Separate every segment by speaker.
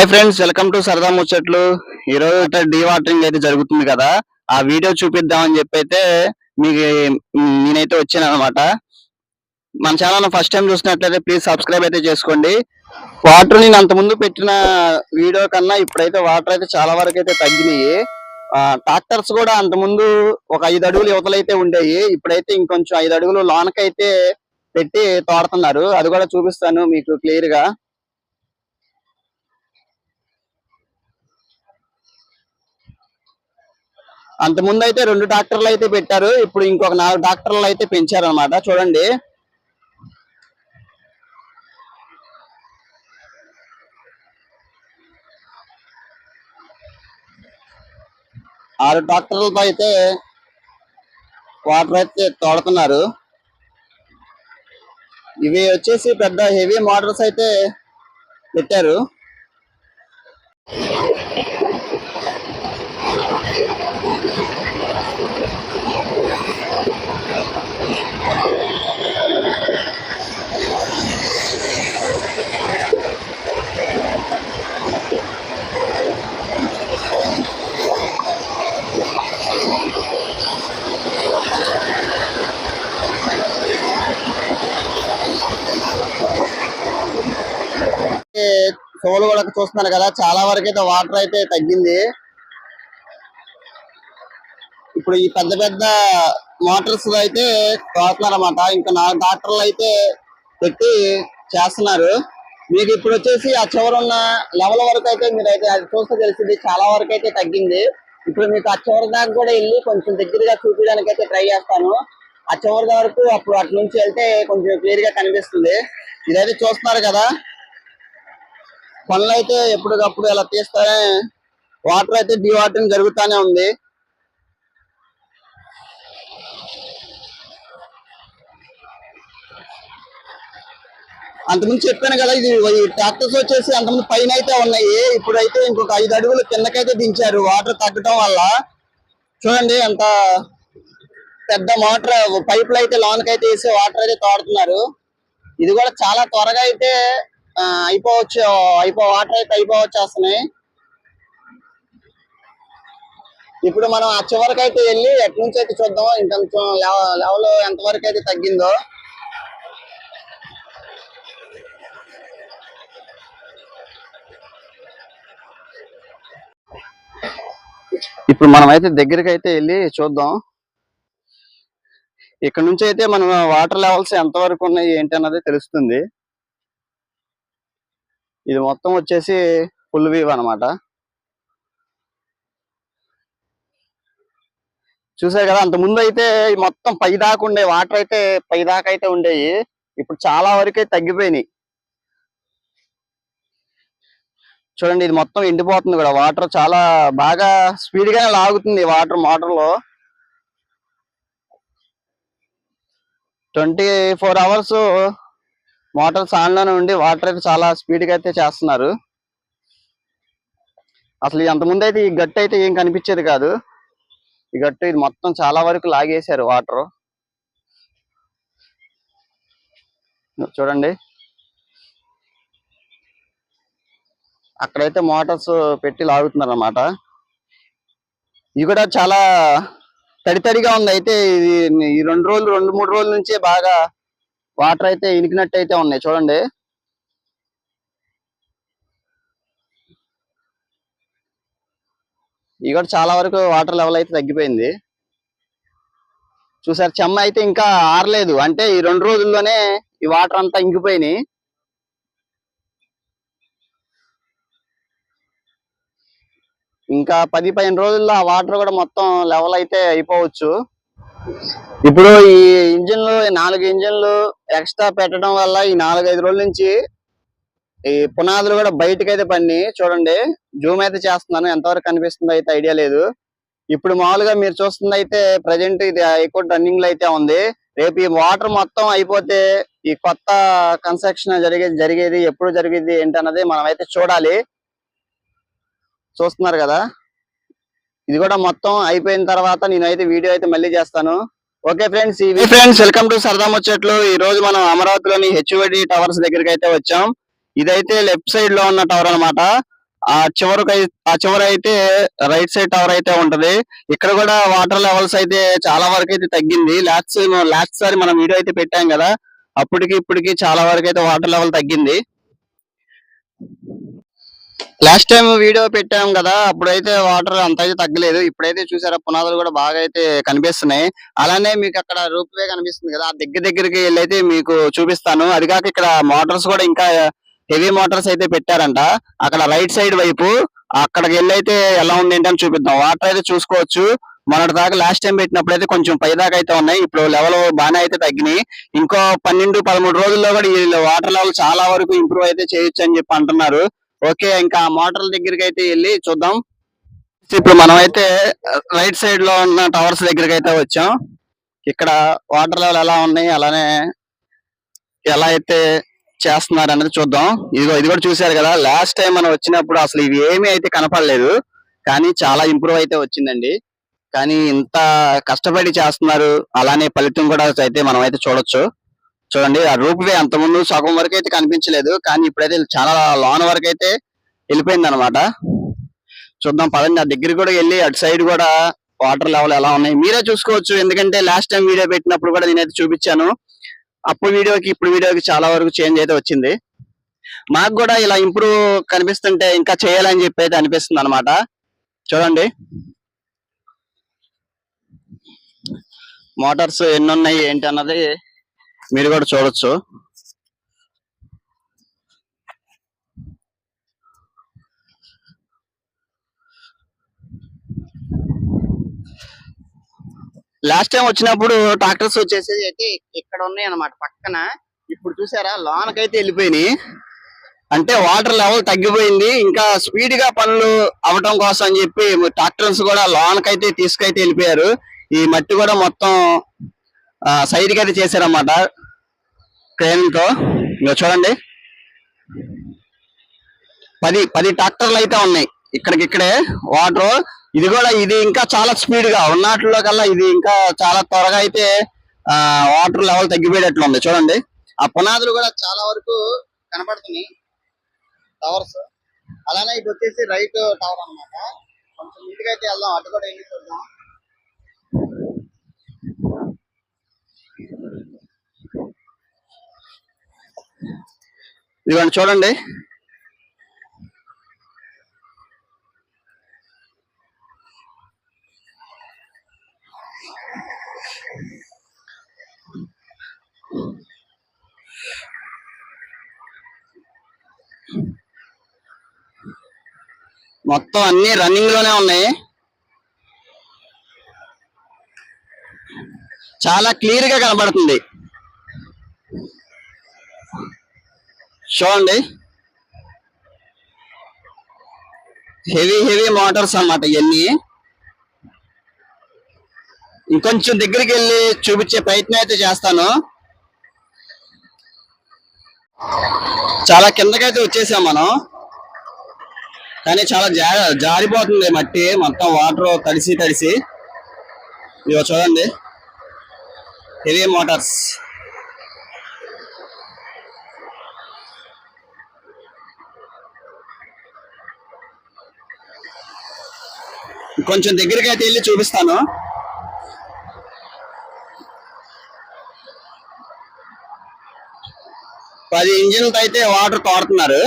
Speaker 1: Hi friends, welcome to సరదా ముచ్చట్లు. ఈ రోజు డీ వాటరింగ్ అయితే జరుగుతుంది కదా, ఆ వీడియో చూపిద్దామని చెప్పి అయితే మీకు నేనైతే వచ్చాను అనమాట. మన ఛానల్ ఫస్ట్ టైం చూసినట్లయితే ప్లీజ్ సబ్స్క్రైబ్ అయితే చేసుకోండి. వాటర్ నేను అంత ముందు పెట్టిన వీడియో కన్నా ఇప్పుడైతే వాటర్ అయితే చాలా వరకు అయితే తగ్గినాయి. ట్రాక్టర్స్ కూడా అంత ముందు ఒక 5 అడుగులు యువతలైతే ఉండేవి, ఇప్పుడైతే ఇంకొంచెం 5 అడుగులు లోనకైతే పెట్టి తోడుతున్నారు. అది కూడా చూపిస్తాను మీకు క్లియర్ గా. అంత ముందు అయితే 2 ట్రాక్టర్లు అయితే పెట్టారు, ఇప్పుడు ఇంకొక 4 ట్రాక్టర్లు అయితే పెంచారు అనమాట. చూడండి, ఆరు ట్రాక్టర్లతో అయితే వాటర్ అయితే తోడుతున్నారు. ఇవి వచ్చేసి పెద్ద హెవీ మోటార్స్ అయితే పెట్టారు. సోలు కూడా చూస్తున్నారు కదా, చాలా వరకు అయితే వాటర్ అయితే తగ్గింది. ఇప్పుడు ఈ పెద్ద పెద్ద మోటార్స్ అయితే తోడుతున్నారు అన్నమాట. ఇంకా 4 ట్రాక్టర్లు అయితే పెట్టి చేస్తున్నారు. మీకు ఇప్పుడు వచ్చేసి ఆ చివరున్న లెవెల్ వరకు అయితే మీరు అయితే అది చూస్తే తెలిసింది, చాలా వరకు అయితే తగ్గింది. ఇప్పుడు మీకు ఆ చివరి దాకా కూడా వెళ్ళి కొంచెం దగ్గరగా చూపించడానికి అయితే ట్రై చేస్తాను. ఆ చివరి వరకు అప్పుడు అటు నుంచి వెళ్తే కొంచెం క్లియర్ గా కనిపిస్తుంది. ఇదైతే చూస్తున్నారు కదా, పనులు అయితే ఎప్పటికప్పుడు ఇలా తీస్తానే వాటర్ అయితే డీ వాటరింగ్ జరుగుతూనే ఉంది. అంతకుముందు చెప్పాను కదా, ఇది ట్రాక్టర్స్ వచ్చేసి అంతకుముందు పైన అయితే ఉన్నాయి, ఇప్పుడైతే ఇంకొక 5 అడుగులు కిందకైతే దించారు వాటర్ తగ్గడం వల్ల. చూడండి ఎంత పెద్ద మోటార్, పైపులు అయితే లోనకైతే వేసి వాటర్ అయితే తోడుతున్నారు. ఇది కూడా చాలా త్వరగా అయితే వాటర్ అయితే అయిపోవచ్చేస్తున్నాయి. ఇప్పుడు మనం ఆ చివరికి అయితే వెళ్ళి ఎటు నుంచి అయితే చూద్దాం ఇంకొంచెం లెవెల్ ఎంతవరకు అయితే తగ్గిందో. ఇప్పుడు మనం అయితే దగ్గరికి అయితే వెళ్ళి చూద్దాం. ఇక్కడ నుంచి అయితే మనం వాటర్ లెవెల్స్ ఎంతవరకు ఉన్నాయి ఏంటి అన్నది తెలుస్తుంది. ఇది మొత్తం వచ్చేసి ఫుల్ వ్యూ అన్నమాట. చూసారు కదా, అంత ముందు అయితే మొత్తం పై దాకా ఉండే వాటర్ అయితే పై దాకా అయితే ఉండేవి, ఇప్పుడు చాలా వరకు అయితే తగ్గిపోయినాయి. చూడండి, ఇది మొత్తం ఎండిపోతుంది కూడా, వాటర్ చాలా బాగా స్పీడ్ గానే లాగుతుంది వాటర్ మోటార్ లో. 24 అవర్స్ మోటార్స్ ఆన్ లోనే ఉండి వాటర్ అయితే చాలా స్పీడ్ గా అయితే చేస్తున్నారు. అసలు అంతకుముందు అయితే ఈ గట్టు అయితే ఏం కనిపించేది కాదు, ఈ గట్టు ఇది మొత్తం చాలా వరకు లాగేశారు వాటర్. చూడండి, అక్కడైతే మోటార్స్ పెట్టి లాగుతున్నారు అన్నమాట. ఇది కూడా చాలా తడితడిగా ఉంది. అయితే ఇది ఈ 2-3 రోజుల నుంచే బాగా వాటర్ అయితే ఇనికినట్టు అయితే ఉన్నాయి. చూడండి, ఇది కూడా చాలా వరకు వాటర్ లెవెల్ అయితే తగ్గిపోయింది. చూసారు, చెమ్మ అయితే ఇంకా ఆరలేదు, అంటే ఈ 2 రోజుల్లోనే ఈ వాటర్ అంతా ఇంకిపోయినాయి. ఇంకా 10-15 రోజుల్లో ఆ వాటర్ కూడా మొత్తం లెవెల్ అయితే అయిపోవచ్చు. ఇప్పుడు ఈ ఇంజిన్లు 4 ఇంజిన్లు ఎక్స్ట్రా పెట్టడం వల్ల ఈ 4-5 రోజుల నుంచి ఈ పునాదులు కూడా బయటకు అయితే పడి. చూడండి, జూమ్ అయితే చేస్తున్నాను, ఎంతవరకు కనిపిస్తుందో అయితే ఐడియా లేదు. ఇప్పుడు మామూలుగా మీరు చూస్తుంది అయితే ప్రజెంట్ ఇది హైకోర్టు రన్నింగ్ లో అయితే ఉంది. రేపు ఈ వాటర్ మొత్తం అయిపోతే ఈ కొత్త కన్స్ట్రక్షన్ జరిగేది ఎప్పుడు జరిగేది ఏంటన్నది మనం అయితే చూడాలి. చూస్తున్నారు కదా, ఇది కూడా మొత్తం అయిపోయిన తర్వాత నేనైతే వీడియో అయితే మళ్ళీ చేస్తాను. ఓకే ఫ్రెండ్స్, వెల్కమ్ టు సరదా ముచ్చట్లు. ఈ రోజు మనం అమరావతిలోని హెచ్ఓడి టవర్స్ దగ్గరికి అయితే వచ్చాం. ఇదైతే లెఫ్ట్ సైడ్ లో ఉన్న టవర్ అన్నమాట. ఆ చివర అయితే రైట్ సైడ్ టవర్ అయితే ఉంటది. ఇక్కడ కూడా వాటర్ లెవెల్స్ అయితే చాలా వరకు అయితే తగ్గింది. లాస్ట్ సారి మనం వీడియో అయితే పెట్టాం కదా, అప్పటికి ఇప్పటికి చాలా వరకు అయితే వాటర్ లెవెల్ తగ్గింది. లాస్ట్ టైం వీడియో పెట్టాం కదా, అప్పుడైతే వాటర్ అంత అయితే తగ్గలేదు. ఇప్పుడైతే చూసారా పునాదులు కూడా బాగా అయితే కనిపిస్తున్నాయి. అలానే మీకు అక్కడ రూప్ వే కనిపిస్తుంది కదా, ఆ దగ్గరికి వెళ్ళి అయితే మీకు చూపిస్తాను. అది కాక ఇక్కడ మోటార్స్ కూడా ఇంకా హెవీ మోటార్స్ అయితే పెట్టారంట. అక్కడ రైట్ సైడ్ వైపు అక్కడికి వెళ్ళి అయితే ఎలా ఉంది ఏంటని చూపిద్దాం. వాటర్ అయితే చూసుకోవచ్చు. మొన్నటి దాకా లాస్ట్ టైం పెట్టినప్పుడు అయితే కొంచెం పైదాకా అయితే ఉన్నాయి. ఇప్పుడు లెవెల్ బాగానే అయితే తగ్గినాయి. ఇంకో 12-13 రోజుల్లో కూడా ఈ వాటర్ లెవెల్ చాలా వరకు ఇంప్రూవ్ అయితే చేయొచ్చు అని చెప్పి అంటున్నారు. ఓకే, ఇంకా మోటార్ల దగ్గరికి అయితే వెళ్ళి చూద్దాం. ఇప్పుడు మనం అయితే రైట్ సైడ్ లో ఉన్న టవర్స్ దగ్గరికి అయితే వచ్చాం. ఇక్కడ వాటర్ లెవెల్ ఎలా ఉన్నాయి, అలానే ఎలా అయితే చేస్తున్నారు అనేది చూద్దాం. ఇది కూడా చూసారు కదా, లాస్ట్ టైం మనం వచ్చినప్పుడు అసలు ఇవి ఏమీ అయితే కనపడలేదు, కానీ చాలా ఇంప్రూవ్ అయితే వచ్చిందండి. కానీ ఇంత కష్టపడి చేస్తున్నారు, అలానే ఫలితం కూడా అయితే మనం అయితే చూడొచ్చు. చూడండి, ఆ రూప్ వే అంత ముందు సగం వరకు అయితే కనిపించలేదు, కానీ ఇప్పుడైతే చాలా లోన్ వరకు అయితే వెళ్ళిపోయింది అనమాట. చూద్దాం పదండి, ఆ దగ్గరికి కూడా వెళ్ళి అటు సైడ్ కూడా వాటర్ లెవెల్ ఎలా ఉన్నాయి మీరే చూసుకోవచ్చు. ఎందుకంటే లాస్ట్ టైం వీడియో పెట్టినప్పుడు కూడా నేనైతే చూపించాను. అప్పుడు వీడియోకి ఇప్పుడు వీడియోకి చాలా వరకు చేంజ్ అయితే వచ్చింది. మాకు కూడా ఇలా ఇంప్రూవ్ కనిపిస్తుంటే ఇంకా చేయాలని చెప్పి అయితే అనిపిస్తుంది అనమాట. చూడండి మోటార్స్ ఎన్ని ఉన్నాయి ఏంటి అన్నది మీరు కూడా చూడొచ్చు. లాస్ట్ టైం వచ్చినప్పుడు ట్రాక్టర్స్ వచ్చేసి అయితే ఇక్కడ ఉన్నాయి అన్నమాట పక్కన. ఇప్పుడు చూసారా లోనకైతే వెళ్ళిపోయినాయి. అంటే వాటర్ లెవెల్ తగ్గిపోయింది. ఇంకా స్పీడ్ గా పనులు అవటం కోసం అని చెప్పి ట్రాక్టర్స్ కూడా లోనకైతే తీసుకైతే వెళ్ళిపోయారు. ఈ మట్టి కూడా మొత్తం సైడ్ కి అయితే చేశారన్నమాట క్రేన్ తో. ఇంకా చూడండి 10 ట్రాక్టర్లు అయితే ఉన్నాయి ఇక్కడికిక్కడే వాటర్. ఇది ఇంకా చాలా స్పీడ్ గా ఉన్నట్లో కల్లా ఇది ఇంకా చాలా త్వరగా అయితే వాటర్ లెవెల్ తగ్గిపోయేటట్లు ఉంది. చూడండి ఆ పునాదులు కూడా చాలా వరకు కనపడుతున్నాయి టవర్స్. అలానే ఇది వచ్చేసి రైట్ టవర్ అన్నమాట. కొంచెం నీట్గా అయితే వెళ్దాం, అటు కూడా వెళ్ళి చూద్దాం. ఇదిగోండి చూడండి, మొత్తం అన్ని రన్నింగ్ లోనే ఉన్నాయి. చాలా క్లియర్ గా కనబడుతుంది. చూడండి హెవీ మోటార్స్ అన్నమాట ఇవన్నీ. ఇంకొంచెం దగ్గరికి వెళ్ళి చూపించే ప్రయత్నం అయితే చేస్తాను. చాలా కిందకైతే వచ్చేసాం మనం, కానీ చాలా జారిపోతుంది మట్టి మొత్తం వాటర్ తడిసి. ఇదిగో చూడండి హెవీ మోటార్స్. కొంచెం దగ్గరికి అయితే వెళ్ళి చూపిస్తాను. పది ఇంజిన్లతో అయితే వాటర్ తోడుతున్నారు.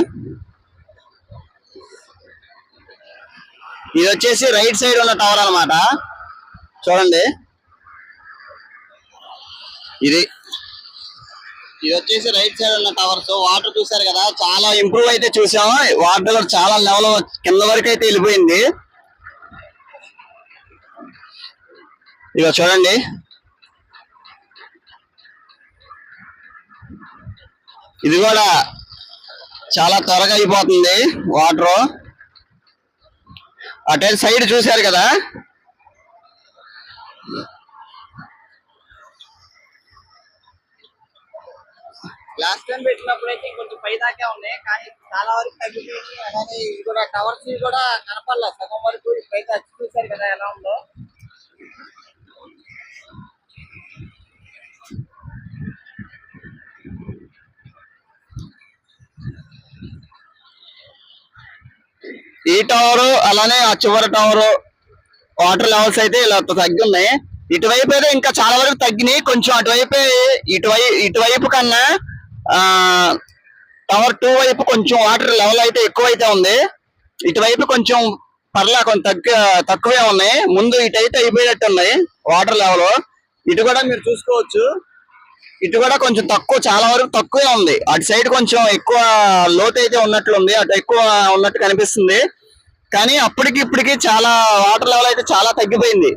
Speaker 1: ఇది వచ్చేసి రైట్ సైడ్ ఉన్న టవర్ అన్నమాట. చూడండి ఇది వచ్చేసి రైట్ సైడ్ ఉన్న టవర్స్. వాటర్ చూసారు కదా, చాలా ఇంప్రూవ్ అయితే చూసాము. వాటర్ కూడా చాలా లెవెల్ కింద వరకు అయితే వెళ్ళిపోయింది. ఇక చూడండి ఇది కూడా చాలా త్వరగా అయిపోతుంది వాటర్. అటే సైడ్ చూసారు కదా, లాస్ట్ టైం పెట్టినప్పుడు అయితే కొంచెం పై దాకా ఉన్నాయి, కానీ చాలా వరకు తగ్గిపోయింది. అలానే ఇది కూడా టవర్స్ కూడా కనపడలేదు సగం వరకు. ఇప్పుడైతే వచ్చి చూసారు కదా ఎలా ఉందో. ఈ టవర్ అలానే ఆ చివరి టవర్ వాటర్ లెవెల్స్ అయితే ఇలా తగ్గి ఉన్నాయి. ఇటువైపు అయితే ఇంకా చాలా వరకు తగ్గినాయి. కొంచెం అటువైపే ఇటువైపు కన్నా ఆ టవర్ 2 వైపు కొంచెం వాటర్ లెవెల్ అయితే ఎక్కువైతే ఉంది. ఇటువైపు కొంచెం పర్లే కొంచెం తక్కువే ఉన్నాయి. ముందు ఇటు అయితే అయిపోయినట్టు ఉన్నాయి వాటర్ లెవెల్. ఇటు కూడా మీరు చూసుకోవచ్చు. ఇటు కూడా కొంచెం తక్కువ, చాలా వరకు తక్కువే ఉంది. అటు సైడ్ కొంచెం ఎక్కువ లోతు అయితే ఉన్నట్లుంది, అటు ఎక్కువ ఉన్నట్టు కనిపిస్తుంది. కానీ అప్పటికి ఇప్పటికి చాలా వాటర్ లెవెల్ అయితే చాలా తగ్గిపోయింది.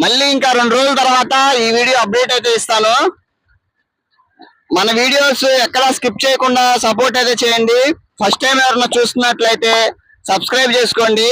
Speaker 1: మళ్ళీ ఇంకా 2 రోజుల తర్వాత ఈ వీడియో అప్డేట్ అయితే ఇస్తాను. మన వీడియోస్ ఎక్కడా స్కిప్ చేయకుండా సపోర్ట్ అయితే చేయండి. ఫస్ట్ టైం ఎవరైనా చూస్తున్నట్లయితే సబ్స్క్రైబ్ చేసుకోండి.